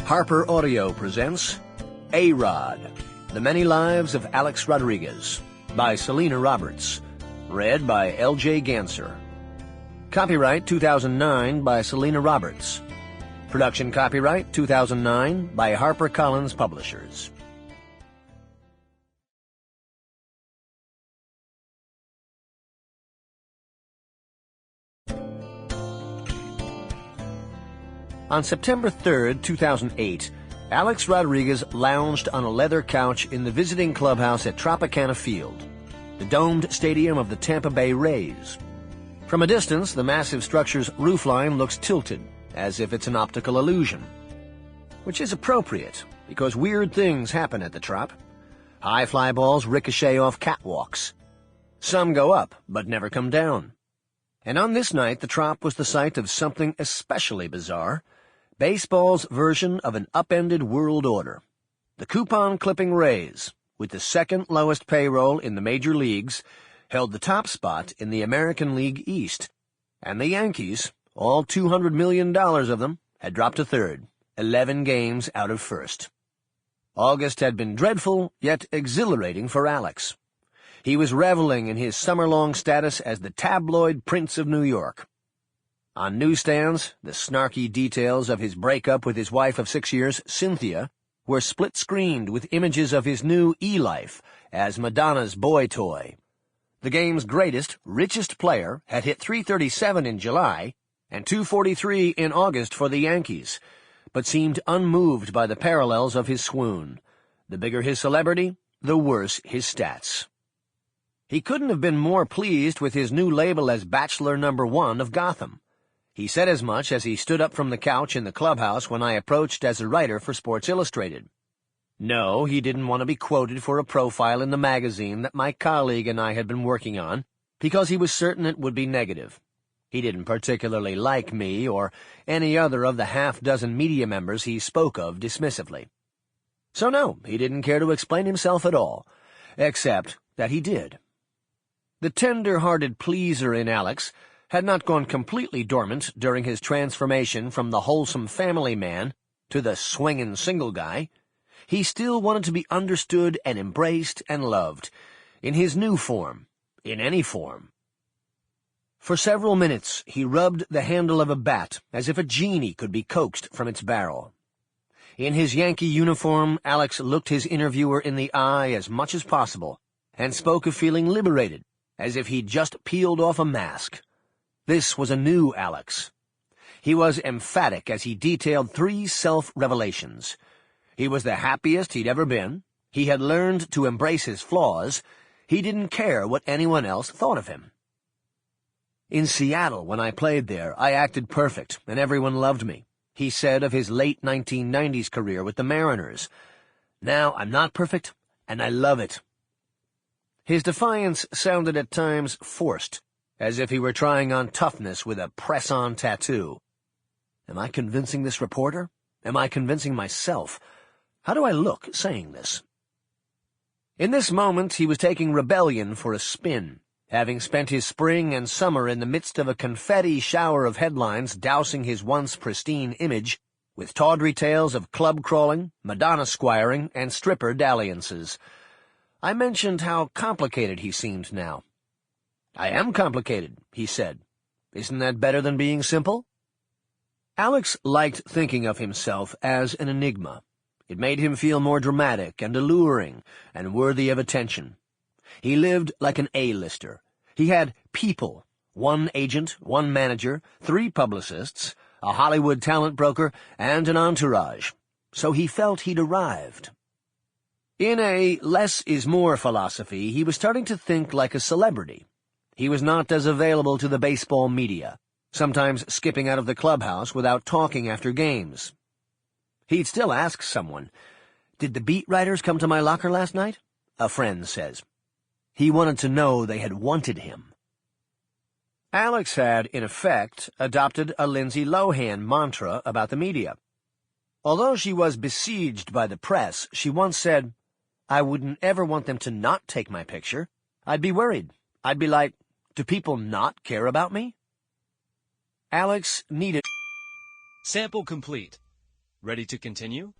Harper Audio presents A-Rod, The Many Lives of Alex Rodriguez, by Selena Roberts, read by L.J. Ganser. Copyright 2009 by Selena Roberts. Production copyright 2009 by HarperCollins Publishers. On September 3, 2008, Alex Rodriguez lounged on a leather couch in the visiting clubhouse at Tropicana Field, the domed stadium of the Tampa Bay Rays. From a distance, the massive structure's roofline looks tilted, as if it's an optical illusion. Which is appropriate, because weird things happen at the Trop. High fly balls ricochet off catwalks. Some go up, but never come down. And on this night, the Trop was the site of something especially bizarre. Baseball's version of an upended world order. The coupon-clipping Rays, with the second lowest payroll in the major leagues, held the top spot in the American League East, and the Yankees, all $200 million of them, had dropped to third, 11 games out of first. August had been dreadful, yet exhilarating for Alex. He was reveling in his summer-long status as the tabloid Prince of New York. On newsstands, the snarky details of his breakup with his wife of 6 years, Cynthia, were split-screened with images of his new E-Life as Madonna's boy toy. The game's greatest, richest player had hit .337 in July and .243 in August for the Yankees, but seemed unmoved by the parallels of his swoon. The bigger his celebrity, the worse his stats. He couldn't have been more pleased with his new label as Bachelor Number 1 of Gotham. He said as much as he stood up from the couch in the clubhouse when I approached as a writer for Sports Illustrated. No, he didn't want to be quoted for a profile in the magazine that my colleague and I had been working on, because he was certain it would be negative. He didn't particularly like me or any other of the half-dozen media members he spoke of dismissively. So no, he didn't care to explain himself at all, except that he did. The tender-hearted pleaser in Alex had not gone completely dormant during his transformation from the wholesome family man to the swingin' single guy. He still wanted to be understood and embraced and loved, in his new form, in any form. For several minutes he rubbed the handle of a bat as if a genie could be coaxed from its barrel. In his Yankee uniform, Alex looked his interviewer in the eye as much as possible, and spoke of feeling liberated, as if he'd just peeled off a mask. This was a new Alex. He was emphatic as he detailed 3 self-revelations. He was the happiest he'd ever been. He had learned to embrace his flaws. He didn't care what anyone else thought of him. In Seattle, when I played there, I acted perfect, and everyone loved me, he said of his late 1990s career with the Mariners. Now I'm not perfect, and I love it. His defiance sounded at times forced, as if he were trying on toughness with a press-on tattoo. Am I convincing this reporter? Am I convincing myself? How do I look saying this? In this moment, he was taking rebellion for a spin, having spent his spring and summer in the midst of a confetti shower of headlines dousing his once pristine image with tawdry tales of club crawling, Madonna squiring, and stripper dalliances. I mentioned how complicated he seemed now. I am complicated, he said. Isn't that better than being simple? Alex liked thinking of himself as an enigma. It made him feel more dramatic and alluring and worthy of attention. He lived like an A-lister. He had people, 1 agent, 1 manager, 3 publicists, a Hollywood talent broker, and an entourage. So he felt he'd arrived. In a less is more philosophy, he was starting to think like a celebrity. He was not as available to the baseball media, sometimes skipping out of the clubhouse without talking after games. He'd still ask someone, "Did the beat writers come to my locker last night?" a friend says. He wanted to know they had wanted him. Alex had, in effect, adopted a Lindsay Lohan mantra about the media. Although she was besieged by the press, she once said, "I wouldn't ever want them to not take my picture. I'd be worried. I'd be like, do people not care about me?" Alex needed... Sample complete. Ready to continue?